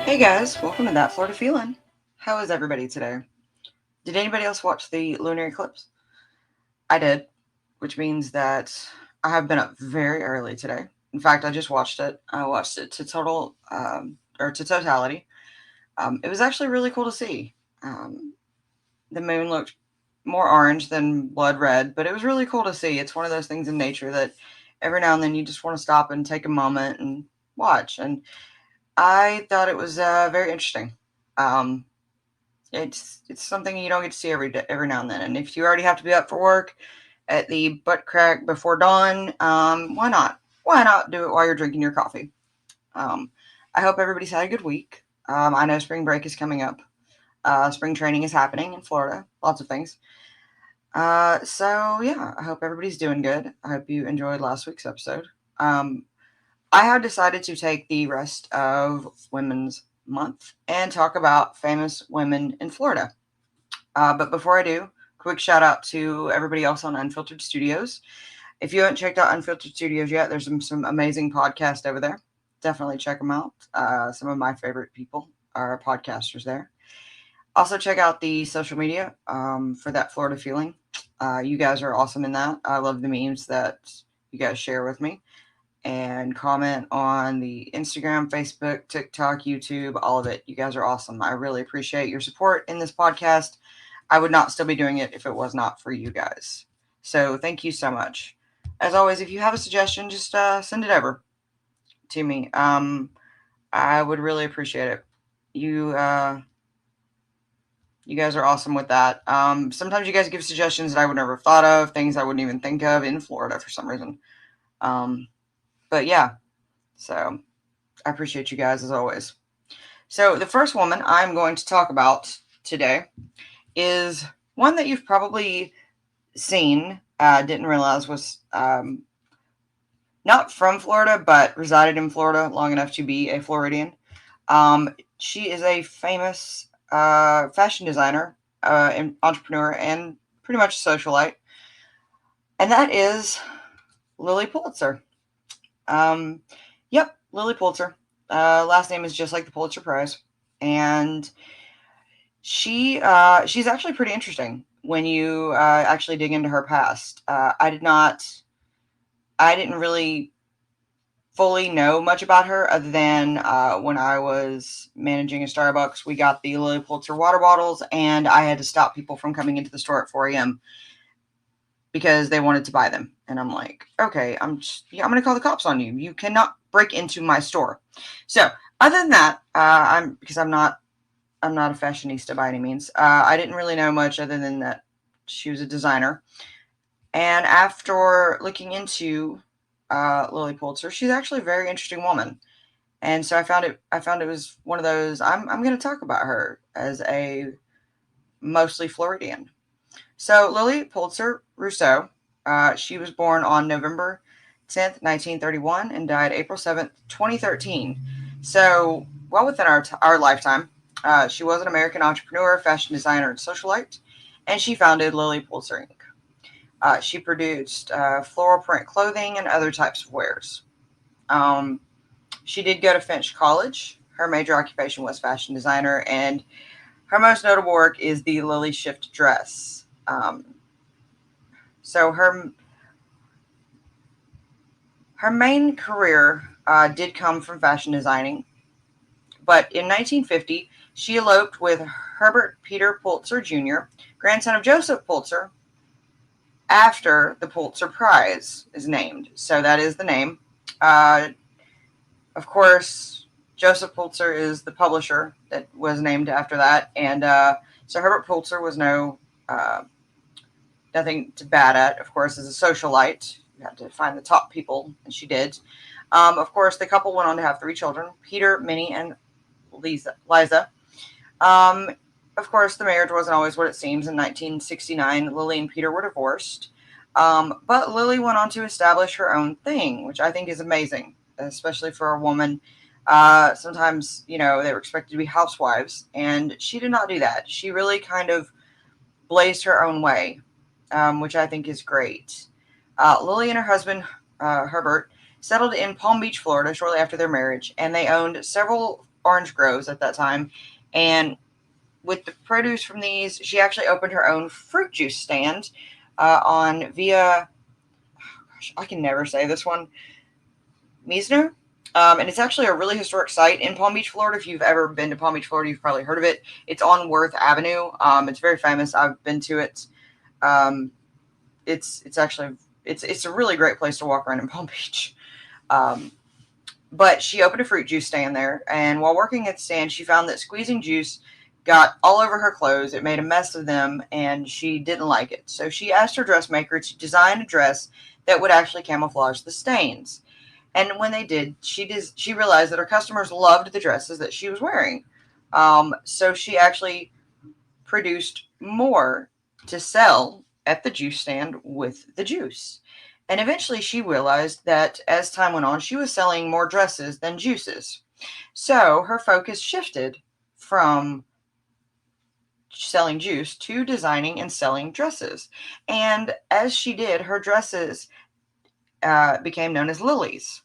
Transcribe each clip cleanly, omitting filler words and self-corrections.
Hey guys, welcome to That Florida Feeling. How is everybody today? Did anybody else watch the lunar eclipse? I did, which means that I have been up very early today. In fact, I just watched it. I watched it to totality. It was actually really cool to see. Um, the moon looked more orange than blood red, but it was really cool to see. It's one of those things in nature that every now and then you just want to stop and take a moment and watch. And I thought it was very interesting. Um, it's something you don't get to see every now and then. And if you already have to be up for work at the butt crack before dawn, why not? Why not do it while you're drinking your coffee? Um, I hope everybody's had a good week. I know spring break is coming up. Spring training is happening in Florida. Lots of things. So yeah, I hope everybody's doing good. I hope you enjoyed last week's episode. Um, I have decided to take the rest of Women's Month and talk about famous women in Florida. But before I do, quick shout out to everybody else on Unfiltered Studios. If you haven't checked out Unfiltered Studios yet, there's some amazing podcasts over there. Definitely check them out. Some of my favorite people are podcasters there. Also, check out the social media for That Florida Feeling. You guys are awesome in that. I love the memes that you guys share with me. And comment on the Instagram, Facebook, TikTok, YouTube, all of it. You guys are awesome. I really appreciate your support in this podcast. I would not still be doing it if it was not for you guys. So thank you so much. As always, if you have a suggestion, just send it over to me. I would really appreciate it. You you guys are awesome with that. Sometimes you guys give suggestions that I would never have thought of, things I wouldn't even think of in Florida for some reason. But yeah, so I appreciate you guys as always. So the first woman I'm going to talk about today is one that you've probably seen, didn't realize was not from Florida, but resided in Florida long enough to be a Floridian. She is a famous fashion designer, and entrepreneur, and pretty much a socialite, and that is Lily Pulitzer. Um, yep, Lily Pulitzer. Last name is just like the Pulitzer Prize, and she's actually pretty interesting when you actually dig into her past. I didn't really fully know much about her other than when I was managing a Starbucks, we got the Lily Pulitzer water bottles, and I had to stop people from coming into the store at 4 a.m. because they wanted to buy them. And I'm like, okay, I'm going to call the cops on you. You cannot break into my store. So other than that, I'm not a fashionista by any means. I didn't really know much other than that she was a designer. And after looking into Lily Pulitzer, she's actually a very interesting woman. And so I found it was one of those. I'm going to talk about her as a mostly Floridian. So Lily Pulitzer Rousseau, she was born on November 10th, 1931, and died April 7th, 2013. So well within our lifetime. She was an American entrepreneur, fashion designer, and socialite, and she founded Lily Pulitzer Inc. She produced floral print clothing and other types of wares. Um, she did go to Finch College. Her major occupation was fashion designer, and her most notable work is the Lily Shift dress. So her main career did come from fashion designing, but in 1950 she eloped with Herbert Peter Pulitzer Jr., grandson of Joseph Pulitzer, after the Pulitzer Prize is named. So that is the name. Uh, of course, Joseph Pulitzer is the publisher that was named after that, and so Herbert Pulitzer was nothing to bad at. Of course, as a socialite, you had to find the top people, and she did. Of course, the couple went on to have 3 children: Peter, Minnie, and Liza. Um, of course, the marriage wasn't always what it seems. In 1969, Lily and Peter were divorced. But Lily went on to establish her own thing, which I think is amazing, especially for a woman. Sometimes, they were expected to be housewives, and she did not do that. She really kind of blazed her own way, which I think is great. Lily and her husband, Herbert, settled in Palm Beach, Florida, shortly after their marriage, and they owned several orange groves at that time. And with the produce from these, she actually opened her own fruit juice stand on Via, gosh, I can never say this one, Meisner. And it's actually a really historic site in Palm Beach, Florida. If you've ever been to Palm Beach, Florida, you've probably heard of it. It's on Worth Avenue. It's very famous. I've been to it. Um, it's actually it's a really great place to walk around in Palm Beach. Um, but she opened a fruit juice stand there, and while working at the stand, she found that squeezing juice got all over her clothes. It made a mess of them, and she didn't like it. So she asked her dressmaker to design a dress that would actually camouflage the stains. And when they did, she realized that her customers loved the dresses that she was wearing. So she actually produced more to sell at the juice stand with the juice. And eventually she realized that as time went on, she was selling more dresses than juices. So her focus shifted from selling juice to designing and selling dresses. And as she did, her dresses became known as Lily's.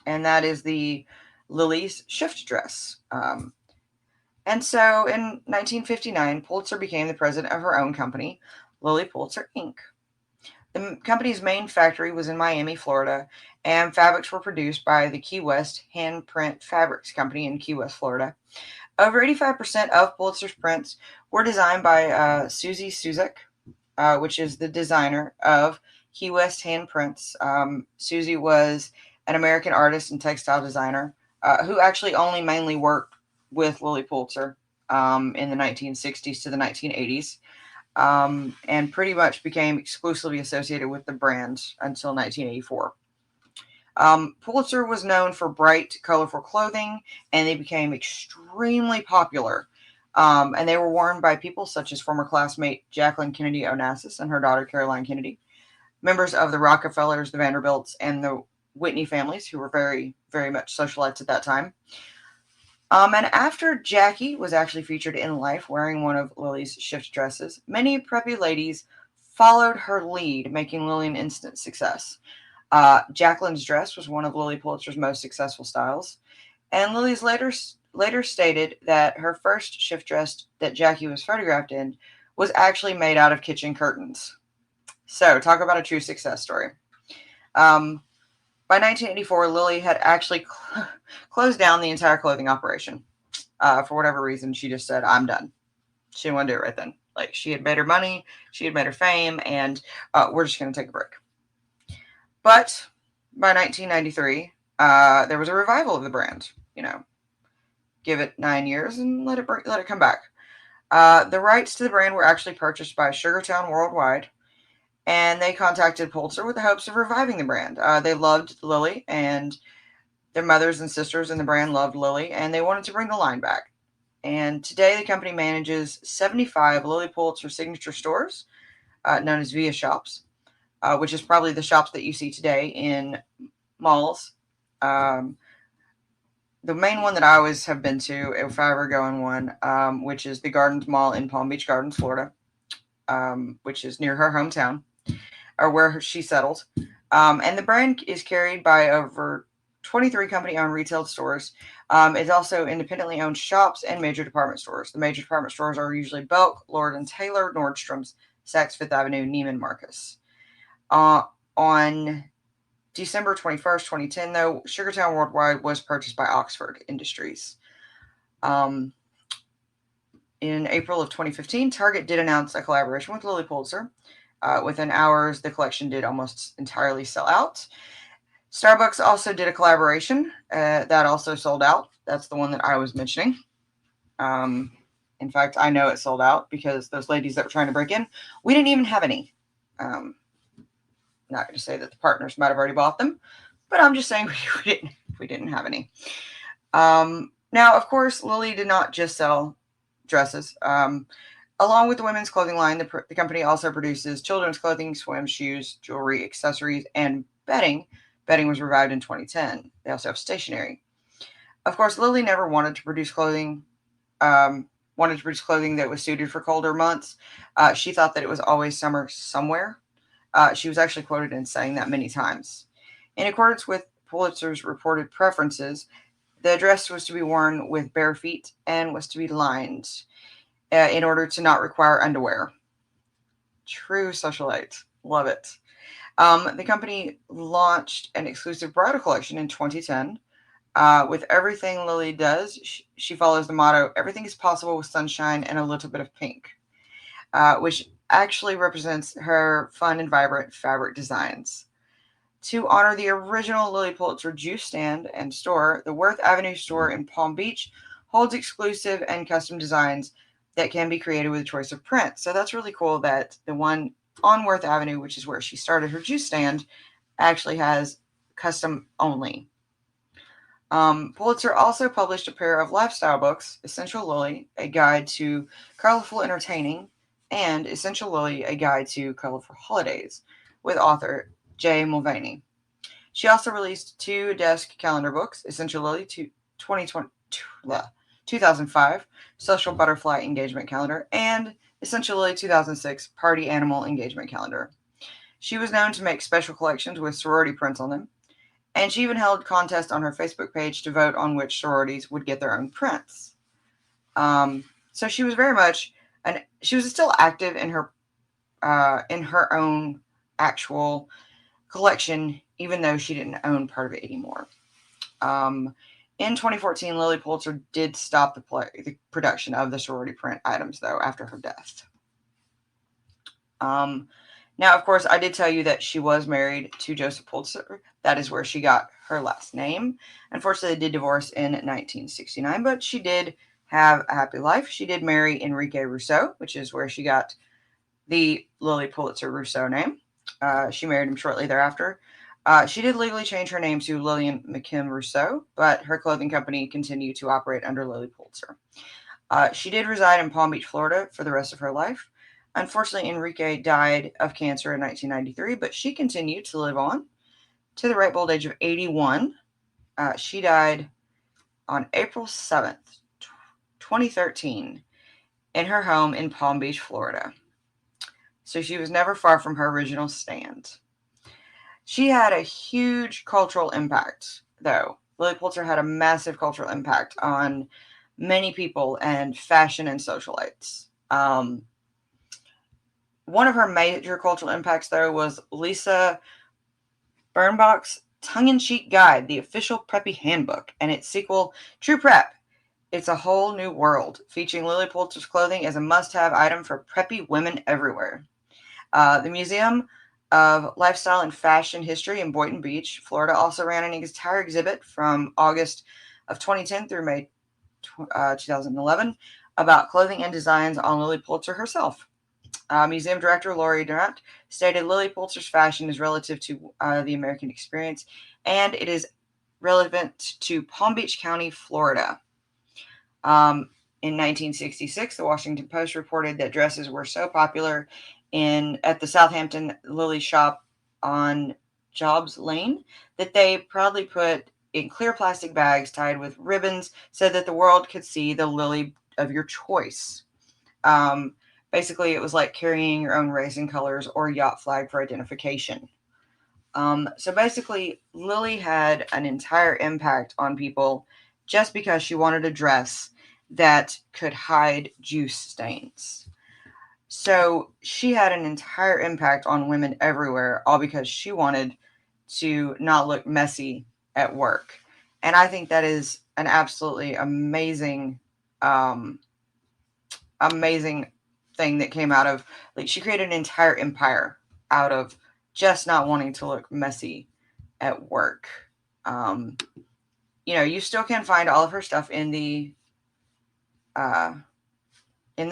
And that is the Lily's shift dress. And so in 1959, Pulitzer became the president of her own company, Lily Pulitzer Inc. The company's main factory was in Miami, Florida, and fabrics were produced by the Key West Handprint Fabrics Company in Key West, Florida. Over 85% of Pulitzer's prints were designed by Susie Suzek, which is the designer of Key West Handprints. Susie was an American artist and textile designer who actually only mainly worked with Lily Pulitzer in the 1960s to the 1980s, and pretty much became exclusively associated with the brand until 1984. Pulitzer was known for bright, colorful clothing, and they became extremely popular. And they were worn by people such as former classmate Jacqueline Kennedy Onassis and her daughter Caroline Kennedy, members of the Rockefellers, the Vanderbilts, and the Whitney families, who were very, very much socialites at that time. And after Jackie was actually featured in Life wearing one of Lily's shift dresses, many preppy ladies followed her lead, making Lily an instant success. Jacqueline's dress was one of Lily Pulitzer's most successful styles, and Lily's later stated that her first shift dress that Jackie was photographed in was actually made out of kitchen curtains. So, talk about a true success story. By 1984, Lily had actually closed down the entire clothing operation. For whatever reason, she just said, I'm done. She didn't want to do it right then. Like, she had made her money, she had made her fame, and we're just going to take a break. But by 1993, there was a revival of the brand. Give it 9 years and let it come back. The rights to the brand were actually purchased by Sugartown Worldwide, and they contacted Pulitzer with the hopes of reviving the brand. They loved Lily, and their mothers and sisters in the brand loved Lily, and they wanted to bring the line back. And today, the company manages 75 Lily Pulitzer signature stores, known as Via shops, which is probably the shops that you see today in malls. The main one that I always have been to, if I ever go in one, which is the Gardens Mall in Palm Beach Gardens, Florida, which is near her hometown, or where she settled. And the brand is carried by over 23 company-owned retail stores. It's also independently owned shops and major department stores. The major department stores are usually Belk, Lord & Taylor, Nordstrom's, Saks Fifth Avenue, Neiman Marcus. On December 21st, 2010, though, Sugartown Worldwide was purchased by Oxford Industries. In April of 2015, Target did announce a collaboration with Lily Pulitzer. Within hours, the collection did almost entirely sell out. Starbucks also did a collaboration that also sold out. That's the one that I was mentioning. In fact, I know it sold out because those ladies that were trying to break in, we didn't even have any. Not going to say that the partners might have already bought them, but I'm just saying we didn't have any. Now, of course, Lily did not just sell dresses. Along with the women's clothing line, the company also produces children's clothing, swim, shoes, jewelry, accessories, and bedding. Bedding was revived in 2010. They also have stationery. Of course, Lily never wanted to produce clothing. Wanted to produce clothing that was suited for colder months. She thought that it was always summer somewhere. She was actually quoted in saying that many times. In accordance with Pulitzer's reported preferences, The dress was to be worn with bare feet and was to be lined in order to not require underwear. True socialite. Love it. The company launched an exclusive bridal collection in 2010. With everything Lily does, she follows the motto everything is possible with sunshine and a little bit of pink, which actually represents her fun and vibrant fabric designs. To honor the original Lily Pulitzer juice stand and store, the Worth Avenue store in Palm Beach holds exclusive and custom designs that can be created with a choice of prints. So that's really cool that the one on Worth Avenue, which is where she started her juice stand, actually has custom only. Pulitzer also published a pair of lifestyle books, Essential Lily, A Guide to Colorful Entertaining, and Essential Lily, A Guide to Colorful Holidays, with author Jay Mulvaney. She also released two desk calendar books, Essential Lily 2020, 2005, Social Butterfly Engagement Calendar, and Essential Lily 2006, Party Animal Engagement Calendar. She was known to make special collections with sorority prints on them, and she even held contests on her Facebook page to vote on which sororities would get their own prints. So she was very much, she was still active in her own actual collection, even though she didn't own part of it anymore. In 2014, Lily Pulitzer did stop the production of the sorority print items, though, after her death. Now, of course, I did tell you that she was married to Joseph Pulitzer. That is where she got her last name. Unfortunately, they did divorce in 1969, but she did have a happy life. She did marry Enrique Rousseau, which is where she got the Lily Pulitzer Rousseau name. She married him shortly thereafter. She did legally change her name to Lillian McKim Rousseau, but her clothing company continued to operate under Lily Pulitzer. She did reside in Palm Beach, Florida for the rest of her life. Unfortunately, Enrique died of cancer in 1993, but she continued to live on to the ripe old age of 81. She died on April 7th, 2013, in her home in Palm Beach, Florida. So she was never far from her original stand. She had a huge cultural impact, though. Lily Pulitzer had a massive cultural impact on many people and fashion and socialites. One of her major cultural impacts, though, was Lisa Birnbach's tongue-in-cheek guide, The Official Preppy Handbook, and its sequel, True Prep. It's a Whole New World, featuring Lily Pulitzer's clothing as a must-have item for preppy women everywhere. The Museum of Lifestyle and Fashion History in Boynton Beach, Florida, also ran an entire exhibit from August of 2010 through May 2011 about clothing and designs on Lily Pulitzer herself. Museum director Laurie Durant stated Lily Pulitzer's fashion is relative to the American experience, and it is relevant to Palm Beach County, Florida. In 1966, the Washington Post reported that dresses were so popular at the Southampton Lily shop on Jobs Lane that they proudly put in clear plastic bags tied with ribbons so that the world could see the lily of your choice. Basically, it was like carrying your own racing colors or yacht flag for identification. So basically, Lily had an entire impact on people just because she wanted a dress that could hide juice stains. So she had an entire impact on women everywhere, all because she wanted to not look messy at work. And I think that is an absolutely amazing, amazing thing that came out of, like, she created an entire empire out of just not wanting to look messy at work. You still can find all of her stuff in the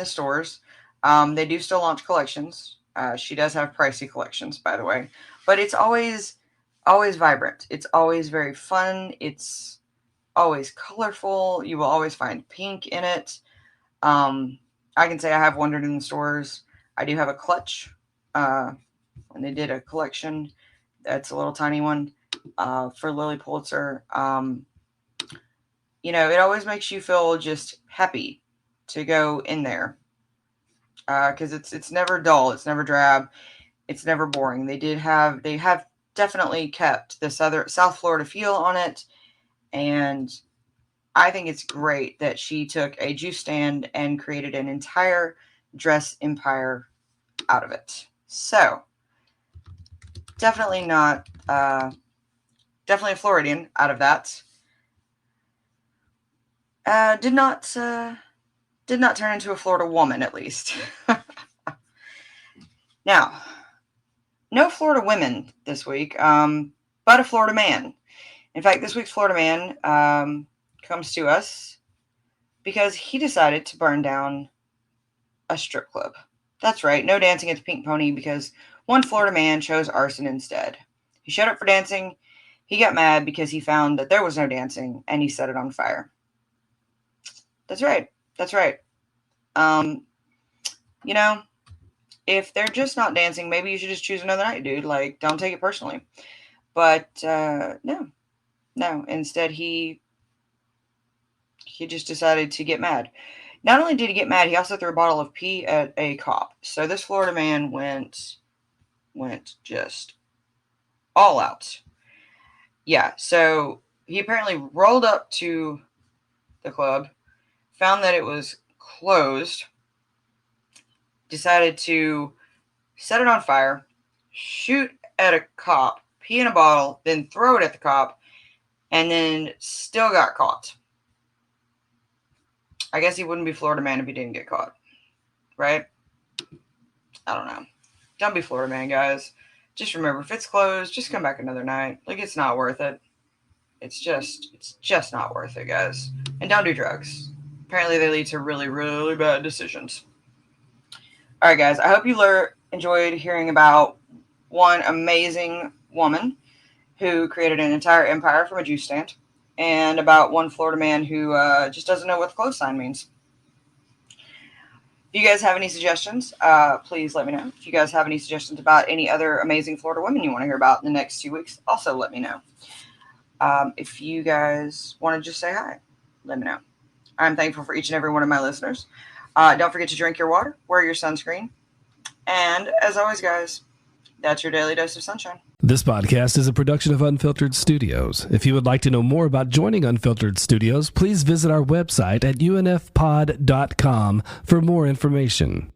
stores. They do still launch collections. She does have pricey collections, by the way, but it's always vibrant. It's always very fun. It's always colorful. You will always find pink in it. I can say I have wandered in the stores. I do have a clutch, and they did a collection. That's a little tiny one for Lily Pulitzer. It always makes you feel just happy to go in there because it's never dull, it's never drab, it's never boring. They have definitely kept the South Florida feel on it, and I think it's great that she took a juice stand and created an entire dress empire out of it. So, definitely not, definitely a Floridian out of that. Did not turn into a Florida woman, at least. Now, no Florida women this week, but a Florida man. In fact, this week's Florida man comes to us because he decided to burn down a strip club. That's right, no dancing at the Pink Pony because one Florida man chose arson instead. He showed up for dancing, he got mad because he found that there was no dancing, and he set it on fire. That's right. You know, if they're just not dancing, maybe you should just choose another night, dude. Like, don't take it personally. But no. Instead, he just decided to get mad. Not only did he get mad, he also threw a bottle of pee at a cop. So this Florida man went just all out. Yeah, so he apparently rolled up to the club, found that it was closed, decided to set it on fire, shoot at a cop, pee in a bottle, then throw it at the cop, and then still got caught. I guess he wouldn't be Florida man if he didn't get caught, right? I don't know. Don't be Florida man, guys. Just remember, if it's closed, just come back another night. Like, it's not worth it. It's just not worth it, guys. And don't do drugs. Apparently, they lead to really, really bad decisions. All right, guys. I hope you enjoyed hearing about one amazing woman who created an entire empire from a juice stand, and about one Florida man who just doesn't know what the close sign means. If you guys have any suggestions, please let me know. If you guys have any suggestions about any other amazing Florida women you want to hear about in the next 2 weeks, also let me know. If you guys want to just say hi, let me know. I'm thankful for each and every one of my listeners. Don't forget to drink your water, wear your sunscreen, and as always, guys, that's your daily dose of sunshine. This podcast is a production of Unfiltered Studios. If you would like to know more about joining Unfiltered Studios, please visit our website at unfpod.com for more information.